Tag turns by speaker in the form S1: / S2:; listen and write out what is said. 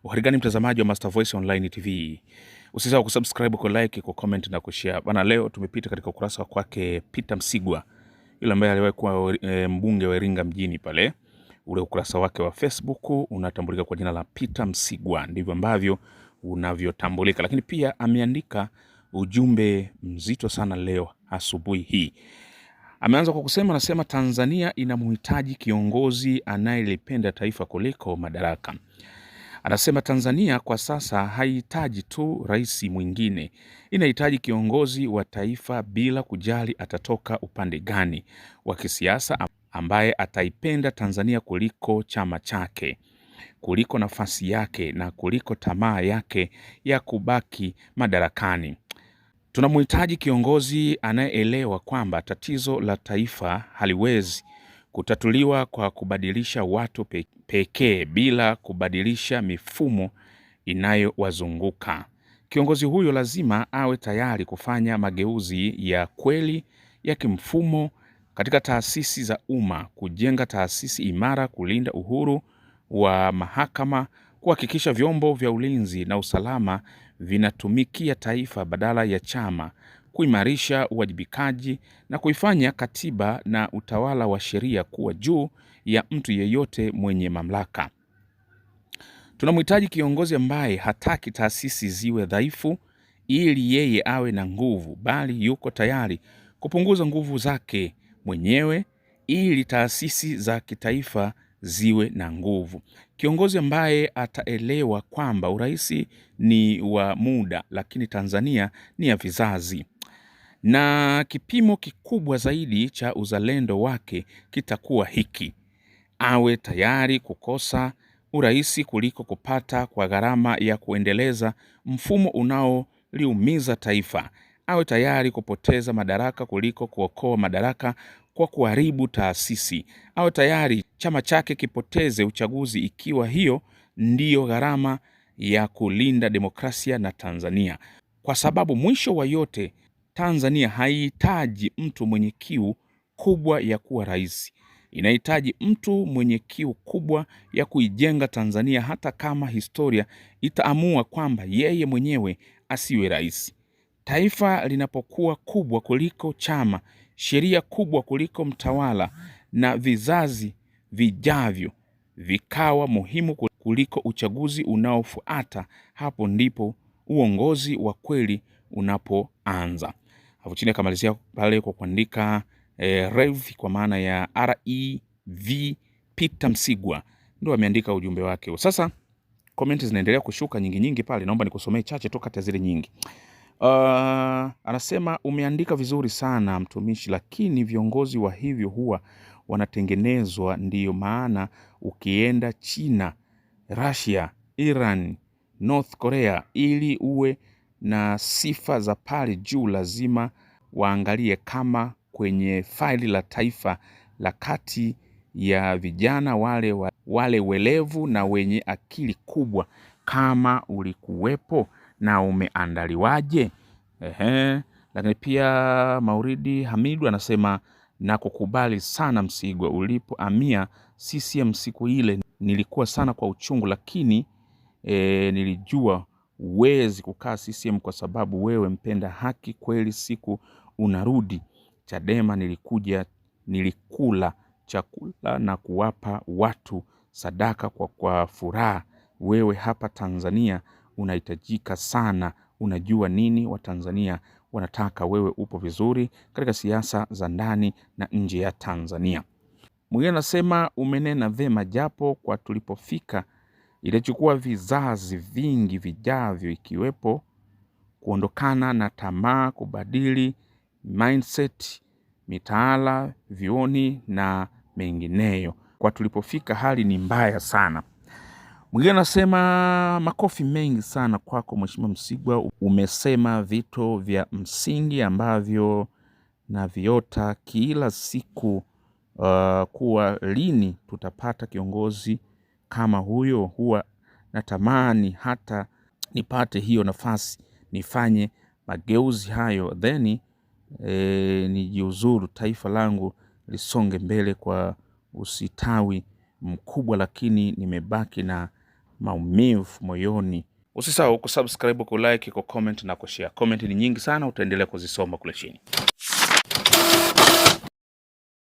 S1: Uharigani mtazamaji wa Master Voice Online TV. Usisahau kusubscribe, ku like, ku comment na kushare. Bana, leo tumepita katika ukurasa wa kwake Peter Msigwa. Yule ambaye aliwahi kuwa mbunge wa Iringa mjini pale. Ule ukurasa wake wa Facebook unatambulika kwa jina la Peter Msigwa. Ndivyo ambavyo unavyotambulika. Lakini pia ameandika ujumbe mzito sana leo asubuhi hii. Ameanza kwa kusema, anasema Tanzania inamhitaji kiongozi anayelipenda taifa kuliko madaraka. Anasema Tanzania kwa sasa haihitaji tu rais mwingine, inahitaji kiongozi wa taifa bila kujali atatoka upande gani wa kisiasa, ambaye ataipenda Tanzania kuliko chama chake, kuliko nafasi yake na kuliko tamaa yake ya kubaki madarakani. Tunamhitaji kiongozi anayeelewa kwamba tatizo la taifa haliwezi kutatuliwa kwa kubadilisha watu pekee bila kubadilisha mifumo inayowazunguka. Kiongozi huyo lazima awe tayari kufanya mageuzi ya kweli ya kimfumo katika taasisi za umma, kujenga taasisi imara, kulinda uhuru wa mahakama, kuhakikisha vyombo vya ulinzi na usalama vinatumikia taifa badala ya chama, kuimarisha uwajibikaji na kuifanya katiba na utawala wa sheria kuwa juu ya mtu yeyote mwenye mamlaka. Tunamhitaji kiongozi ambaye hataki taasisi ziwe dhaifu ili yeye awe na nguvu, bali yuko tayari kupunguza nguvu zake mwenyewe ili taasisi za kitaifa ziwe na nguvu. Kiongozi ambaye ataelewa kwamba urais ni wa muda, lakini Tanzania ni ya vizazi, na kipimo kikubwa zaidi cha uzalendo wake kitakuwa hiki: awe tayari kukosa urais kuliko kupata kwa gharama ya kuendeleza mfumo unaoliumiza taifa. Awe tayari kupoteza madaraka kuliko kuokoa madaraka kwa kuharibu taasisi. Awe tayari chama chake kipoteze uchaguzi ikiwa hiyo ndiyo gharama ya kulinda demokrasia na Tanzania. Kwa sababu mwisho wa yote, Tanzania haihitaji mtu mwenye kiu kubwa ya kuwa rais. Inahitaji mtu mwenye kiu kubwa ya kuijenga Tanzania, hata kama historia itaamua kwamba yeye mwenyewe asiwe rais. Taifa linapokuwa kubwa kuliko chama, sheria kubwa kuliko mtawala, na vizazi vijavyo vikawa muhimu kuliko uchaguzi unaofuata, hapo ndipo uongozi wa kweli unapoanza. Hapo chini akamalizia pale kwa kuandika Rev kwa maana ya REV Peter Msigwa, ndio ameandika ujumbe wake. Sasa komenti zinaendelea kushuka nyingi pale, naomba nikusomee chache tu kati ya zile nyingi. Anasema umeandika vizuri sana mtumishi, lakini viongozi wa hivyo huwa wanatengenezwa. Ndiyo maana ukienda China, Russia, Iran, North Korea, ili uwe na sifa za pale juu lazima waangalie kama kwenye faili la taifa la kati ya vijana wale welevu na wenye akili kubwa, kama ulikuwepo na umeandaliwaje. Lakini pia Mauridi Hamidu anasema na kukubali sana Msigwa, ulipohamia CCM siku ile nilikuwa sana kwa uchungu, lakini nilijua uwezi kukaa CCM kwa sababu wewe mpenda haki kweli. Siku unarudi Chadema nilikula chakula na kuwapa watu sadaka kwa furaha. Wewe hapa Tanzania unahitajika sana, unajua nini Watanzania wanataka. Wewe upo vizuri katika siasa za ndani na nje ya Tanzania. Mwingine anasema umenena vema, japo kwa tulipofika ilichukua vizazi vingi vijavyo, ikiwepo kuondokana na tamaa, kubadili mindset, mitaala, vioni na mengineyo. Kwa tulipofika hali ni mbaya sana. Mwingine anasema makofi mengi sana kwako Mheshimiwa Msigwa, umesema vitu vya msingi ambavyo na viota kila siku, kuwa lini tutapata kiongozi kama huyo. Huwa natamani hata nipate hiyo nafasi, nifanye mageuzi hayo, then nijiuzuru, taifa langu lisonge mbele kwa usitawi mkubwa, lakini nimebaki na maumivu moyoni. Usisahau kusubscribe, kulike, comment na kushare. Comment ni nyingi sana, utaendelea kuzisoma kule chini.